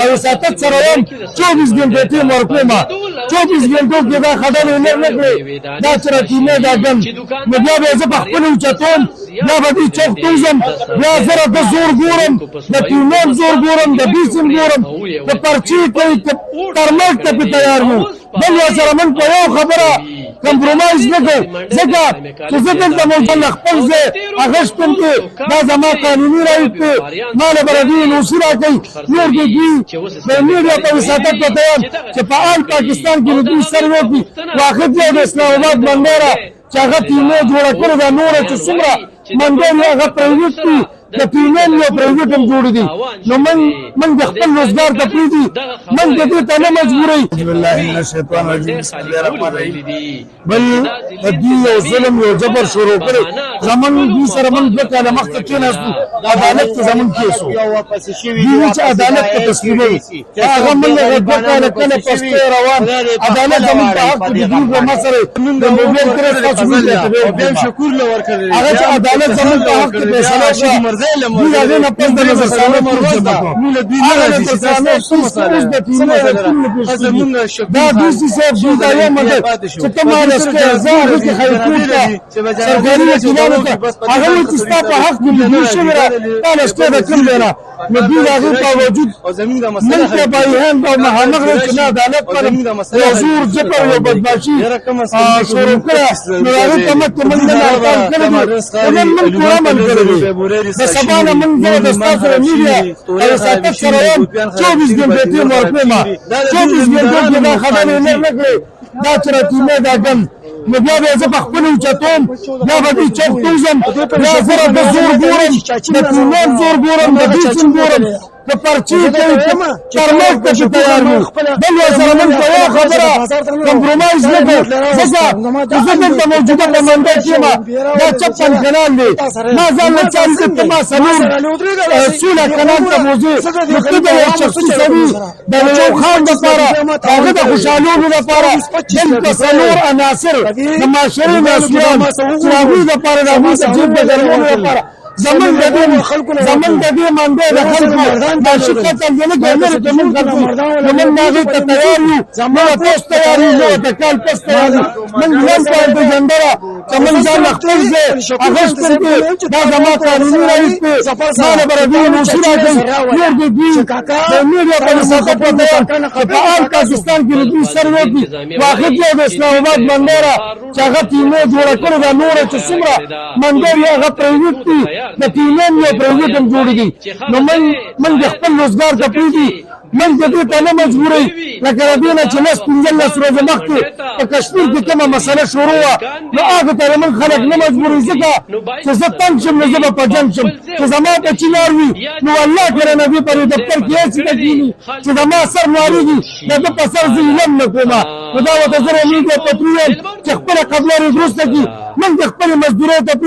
او ساتت سره یم 24 ګنټې ټیم ورکوم 24 ګنټو کې دا خبرې نه کړې دا چې راټیمې دا ګم نو بیا به زه په خپل اوچتوم بیا به دې چوک توزم بیا سره د زور ګورم د ټیمونو زور ګورم د بیسم ګورم د پرچی کوي ترمک ته په تیار وو بل سره من په یو خبره کمپرومایز نه کوي ځکه چې زه دلته موجود خپل ځای اغشتم کې دا زما قانوني رایټ دی ما له بردي نوسي راکوي نور د دوی د میډیا په وساطت ته یم چې فعال پاکستان کې د دوی سر وکړي واخد یو د اسلام آباد منډیره چې هغه ټیمونه جوړه کړې ده نوره چې څومره منډیرې هغه پرایویټ دي د ټیمونو یو پرایویټ هم جوړ دي نو من د خپل روزګار ته پریږدي من د دې ته نه مجبورئ بسم الله من الشیطان الرجیم بسم الله الرحمن الرحیم بل د دې یو ظلم یو جبر شروع کړي زمون دې سره من د کاله مخکې کېناستو عدالت ته زمون کېسو دې چې عدالت ته تسلیموي هغه من د کاله کله پښتو روان عدالت زمون په حق کې دې په مسره د موبایل تر تاسو به شکر لور کړی هغه چې عدالت زمون په حق کې فیصله شي دوی هغه نه پس د نظر سره مرزه موږ دوی نه راځي چې تاسو مسله دا دوی صاحب دوی دا یو مدد چې تمہاره سکه زار کې خیرکوټ سرکاري وکیلانو ته هغه چې تاسو په حق کې دوی شوره تاسو ته د کوم نه نو دوی هغه په وجود من ته بیان او محمد رسول عدالت پر حضور جبر او بدمعشي شروع کړه نو هغه تمت من نه کړی من کومه کړی سبانه من د تاسو میډیا او ساتت سره یم 24 ګنټې ټیم ورکوم 24 ګنټو کې دا خبرې نه کړې دا چې راټیمې دا ګم نو بیا به زه په خپل اوچتوم بیا به دې چوک توزم بیا سره د زور ګورم د ټیمونو زور ګورم د بیسم ګورم د پرچی کوي ترمک ته په تیار وو بل سره من په یو خبره کمپرومایز نه کوي ځکه زه دلته موجوده په منډه کې ما دا 56 کلان دی ما ځان له چاري ته ما سلور سوله کلان ته موضوع نو د یو شخصي سړي د یو خان لپاره هغه د خوشالولو لپاره دلته سلور عناصر د معاشري مسؤلیان چې هغوی لپاره د هغوی د جیب د ګرمولو لپاره زمون د دې منډه د خلکو د شرکت نه ګرځي ته موږ خلکو موږ ماغه ته تیار یو موږ تاسو تیار یو د کال پس تیار موږ نن په د جندره زمون ځان خپل ځای اغشت کې دا زموږ قانوني رئیس په سره بردي نوسي راځي نور د دې د میډیا په وساطت ته فعال پاکستان کې د دوی سر وکړي واخد یو د اسلام آباد منډیره چې هغه ټیمونه جوړه کړې ده نوره چې څومره منډیرې هغه پرایویټ دي د ټیمونو یو پرایویټ هم جوړ دي نو من د خپل روزګار ته پریږدي من د دې ته نه مجبورئ لکه د دې نه چې 15 ورځې مخکې په کشمیر کې کومه مسله شروع وه نو هغه ته من خلک نه مجبورئ ځکه چې زه تنګ شم نو زه به په جنګ شم چې زما په چینار وي نو الله کړه نبي پر دفتر کې هېڅ نه کېږي چې زما سر نارېږي د ده په سر زه علم نه کومه نو دا ورته زه امید پترو یم چې خپله قبله وروسته کړي من د خپلې مزدورۍ ته